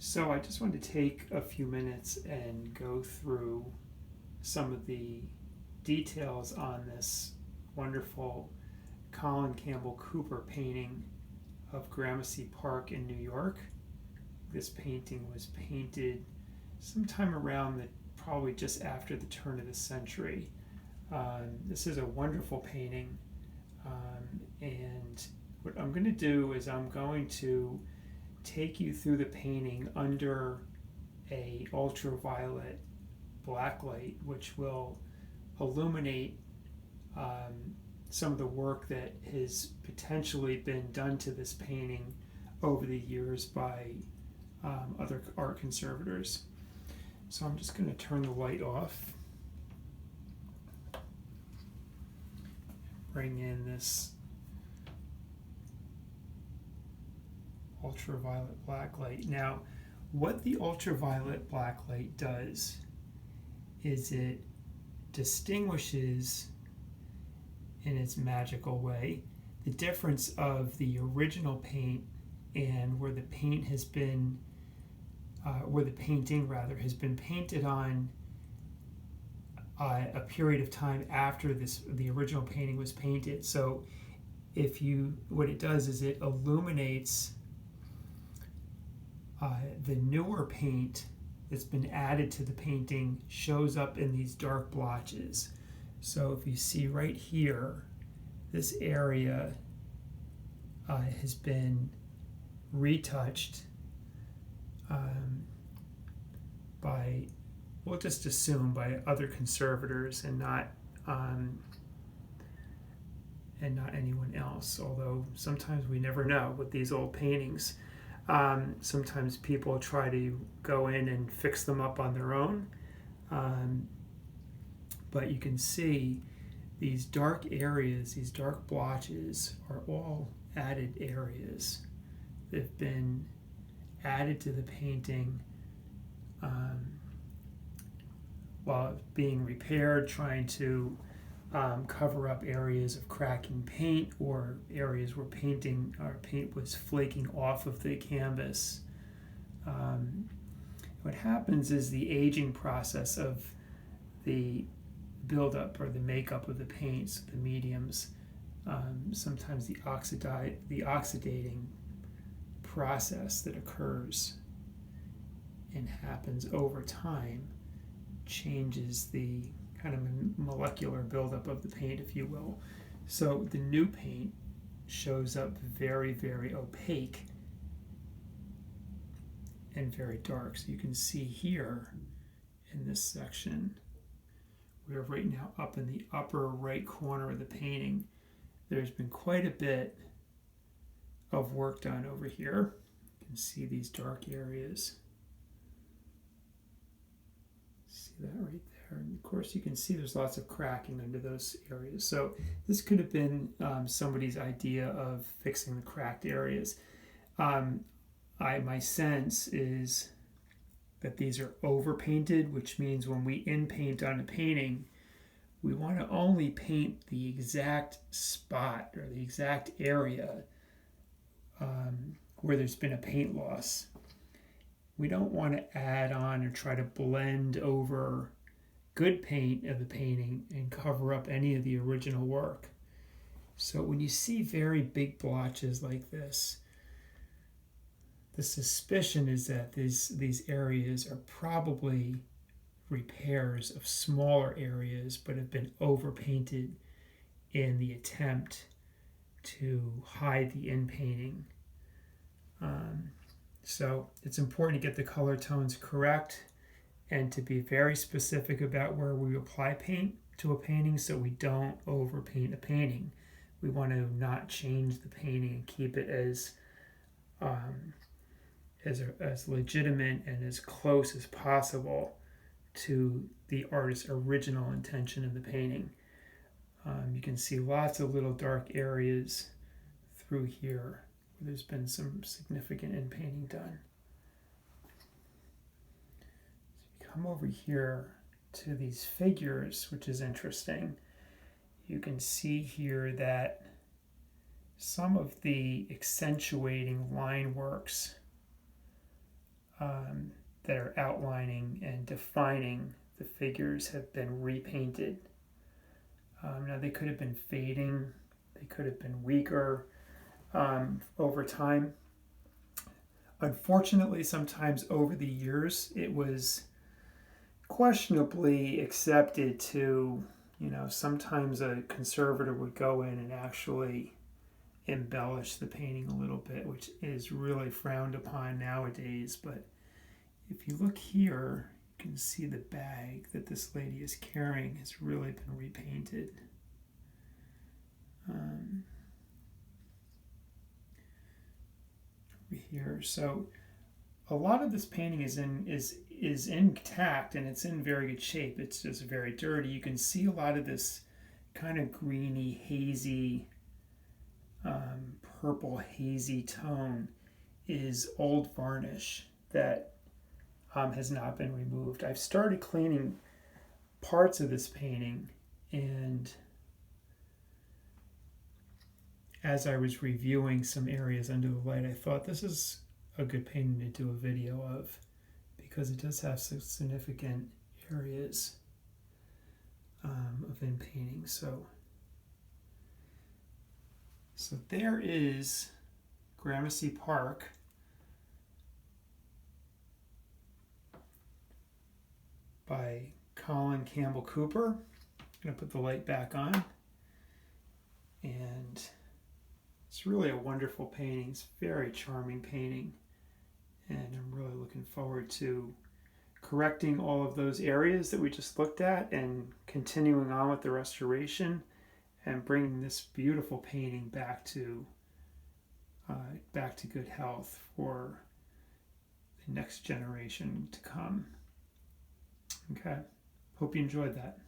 So I just wanted to take a few minutes and go through some of the details on this wonderful Colin Campbell Cooper painting of Gramercy Park in New York. This painting was painted sometime around probably just after the turn of the century. This is a wonderful painting, and what I'm going to do is I'm going to take you through the painting under a ultraviolet blacklight, which will illuminate some of the work that has potentially been done to this painting over the years by other art conservators. So I'm just going to turn the light off, bring in this ultraviolet blacklight. Now, what the ultraviolet blacklight does is it distinguishes in its magical way the difference of the original paint and where the paint has been where the painting rather has been painted on a period of time after the original painting was painted. So what it does is it illuminates the newer paint that's been added to the painting, shows up in these dark blotches. So if you see right here, this area has been retouched by, we'll just assume, by other conservators and not anyone else, although sometimes we never know with these old paintings. Sometimes people try to go in and fix them up on their own, but you can see these dark areas, these dark blotches are all added areas. They've been added to the painting while it's being repaired, trying to cover up areas of cracking paint or areas where paint was flaking off of the canvas. What happens is the aging process of the buildup or the makeup of the paints, the mediums, sometimes the oxidating process that occurs and happens over time changes the kind of molecular buildup of the paint, if you will. So the new paint shows up very, very opaque and very dark. So you can see here in this section, we're right now up in the upper right corner of the painting. There's been quite a bit of work done over here. You can see these dark areas. See that right there? And of course, you can see there's lots of cracking under those areas. So this could have been somebody's idea of fixing the cracked areas. My sense is that these are overpainted, which means when we in-paint on a painting, we want to only paint the exact spot or the exact area where there's been a paint loss. We don't want to add on or try to blend over good paint of the painting and cover up any of the original work. So when you see very big blotches like this, the suspicion is that these areas are probably repairs of smaller areas but have been overpainted in the attempt to hide the in-painting. So it's important to get the color tones correct and to be very specific about where we apply paint to a painting so we don't overpaint a painting. We want to not change the painting and keep it as legitimate and as close as possible to the artist's original intention of the painting. You can see lots of little dark areas through here where there's been some significant in-painting done. So if you come over here to these figures, which is interesting, you can see here that some of the accentuating line works that are outlining and defining the figures have been repainted. Now they could have been fading, they could have been weaker over time. Unfortunately, sometimes over the years, it was questionably accepted to, sometimes a conservator would go in and actually embellish the painting a little bit, which is really frowned upon nowadays. But if you look here, you can see the bag that this lady is carrying has really been repainted. Here, so a lot of this painting is intact and it's in very good shape. It's just very dirty. You can see a lot of this kind of greeny, hazy, purple hazy tone is old varnish that has not been removed. I've started cleaning parts of this painting, and as I was reviewing some areas under the light, I thought this is a good painting to do a video of because it does have some significant areas of in painting. So there is Gramercy Park. By Colin Campbell Cooper. I'm going to put the light back on. And it's really a wonderful painting. It's a very charming painting. And I'm really looking forward to correcting all of those areas that we just looked at and continuing on with the restoration and bringing this beautiful painting back to good health for the next generation to come. Okay, hope you enjoyed that.